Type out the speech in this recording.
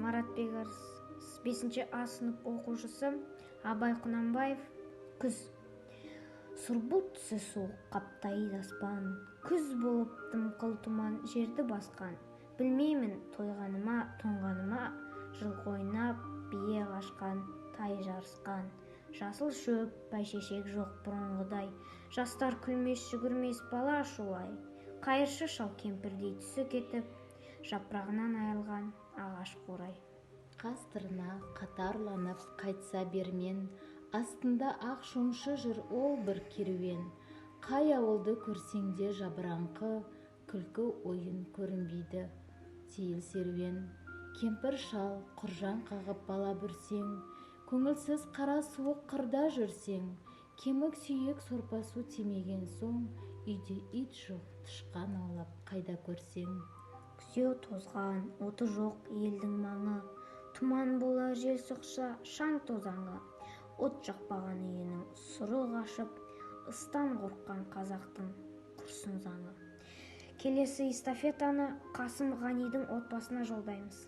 Марат Бегар, 5А сынып оқушысы. Абай Құнанбаев. Күз. Сұр бұлт түсі суық қаптайды аспан, күз болып дымқыл тұман жерді басқан. Білмеймін тойғаныма, тоңғаныма, жылқы ойнап, бие қашқан, тай жарысқан. Жасыл шөп, бәйшешек жоқ бұрынғыдай, жастар күлмес, жүгірмес бала шулай. Қайыршы шал кемпірдей түсі кетіп, жапырағынан айырылған ағаш қурай. Қастырына қатарланып қайтса бермен, астында ақ шомшы жүр ол бір керуен. Қай ауылды көрсеңде жабыраңқы, күлкі ойын көрінбейді сейіл серуен. Кемпір шал құржан қағып бала бүрсең, көңілсіз қара суық қырда жүрсең, кемік сүйек сорпа су тимеген соң, үйде ит жоқ, тышқан аулап қайда көрсең. Күзеу тозған, оты жоқ елдің маңы, тұман болар жел соқса шаң тозаңы. От жақпаған үйінің сұры қашып, ыстан қорыққан қазақтың құрсын заңы. Келесі эстафетаны Қасым Ғанидың отбасына жолдаймыз.